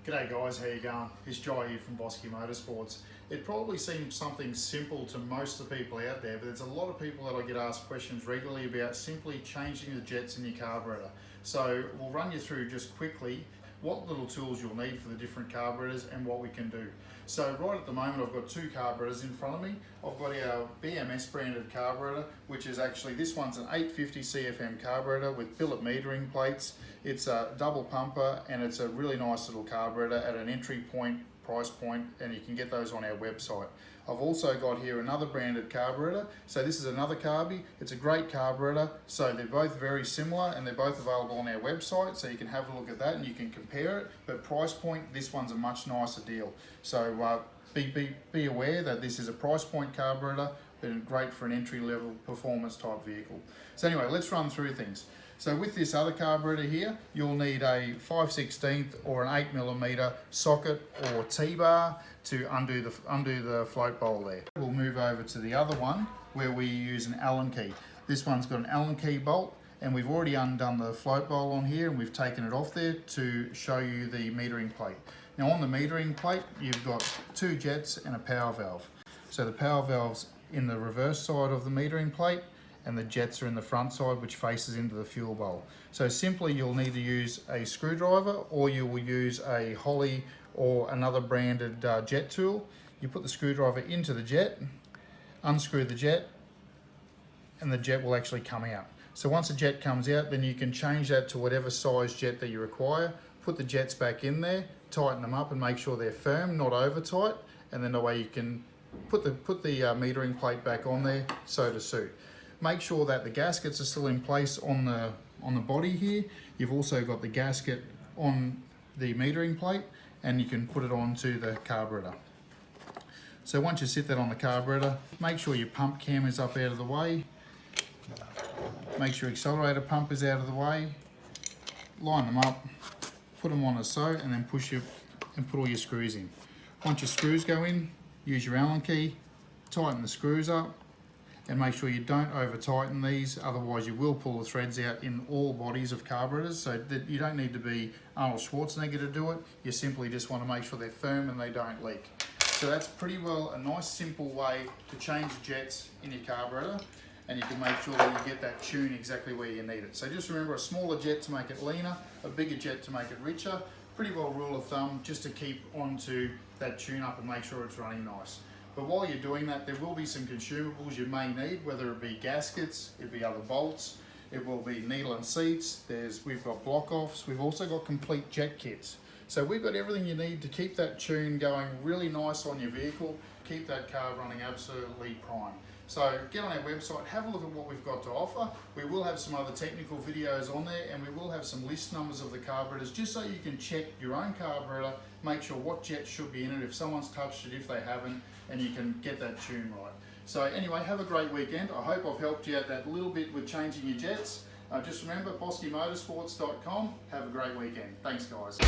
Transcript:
G'day guys, how you going? It's Jai here from Bosky Motorsports. It probably seems something simple to most of the people out there, but there's a lot of people that I get asked questions regularly about simply changing the jets in your carburetor. So we'll run you through just quickly what little tools you'll need for the different carburetors and what we can do. So right at the moment I've got two carburetors in front of me. I've got our BMS branded carburetor, which is actually, this one's an 850 CFM carburetor with billet metering plates. It's a double pumper and it's a really nice little carburetor at an entry point price point, and you can get those on our website. I've also got here another branded carburetor. So this is another Carby. It's a great carburetor. So they're both very similar and they're both available on our website. So you can have a look at that and you can compare it. But price point, this one's a much nicer deal. So be aware that this is a price point carburetor, but great for an entry level performance type vehicle. So anyway, let's run through things. So with this other carburetor here, you'll need a 5/16 or an 8mm socket or T-bar to undo the float bowl there. We'll move over to the other one where we use an Allen key. This one's got an Allen key bolt, and we've already undone the float bowl on here and we've taken it off there to show you the metering plate. Now on the metering plate, you've got two jets and a power valve. So the power valve's in the reverse side of the metering plate, and the jets are in the front side, which faces into the fuel bowl. So simply you'll need to use a screwdriver, or you will use a HOLLEY or another branded jet tool. You put the screwdriver into the jet, unscrew the jet, and the jet will actually come out. So once the jet comes out, then you can change that to whatever size jet that you require, put the jets back in there, tighten them up and make sure they're firm, not over tight, and then the way you can put the metering plate back on there, so to suit. Make sure that the gaskets are still in place on the body here. You've also got the gasket on the metering plate, and you can put it onto the carburetor. So once you sit that on the carburetor, make sure your pump cam is up out of the way. Make sure accelerator pump is out of the way. Line them up, put them on as so, and then push your and put all your screws in. Once your screws go in, use your Allen key, tighten the screws up, and make sure you don't over tighten these, otherwise you will pull the threads out in all bodies of carburetors. So that you don't need to be Arnold Schwarzenegger to do it, you simply just want to make sure they're firm and they don't leak. So that's pretty well a nice simple way to change the jets in your carburetor, and you can make sure that you get that tune exactly where you need it. So just remember, a smaller jet to make it leaner, a bigger jet to make it richer. Pretty well rule of thumb, just to keep onto that tune up and make sure it's running nice. But while you're doing that, there will be some consumables you may need, whether it be gaskets, it'll be other bolts, it will be needle and seats, we've got block offs, we've also got complete jet kits. So we've got everything you need to keep that tune going really nice on your vehicle, keep that car running absolutely prime. So get on our website, have a look at what we've got to offer. We will have some other technical videos on there, and we will have some list numbers of the carburetors, just so you can check your own carburetor, make sure what jet should be in it, if someone's touched it, if they haven't, and you can get that tune right. So anyway, have a great weekend. I hope I've helped you out that little bit with changing your jets. Just remember, boskymotorsports.com. Have a great weekend. Thanks guys.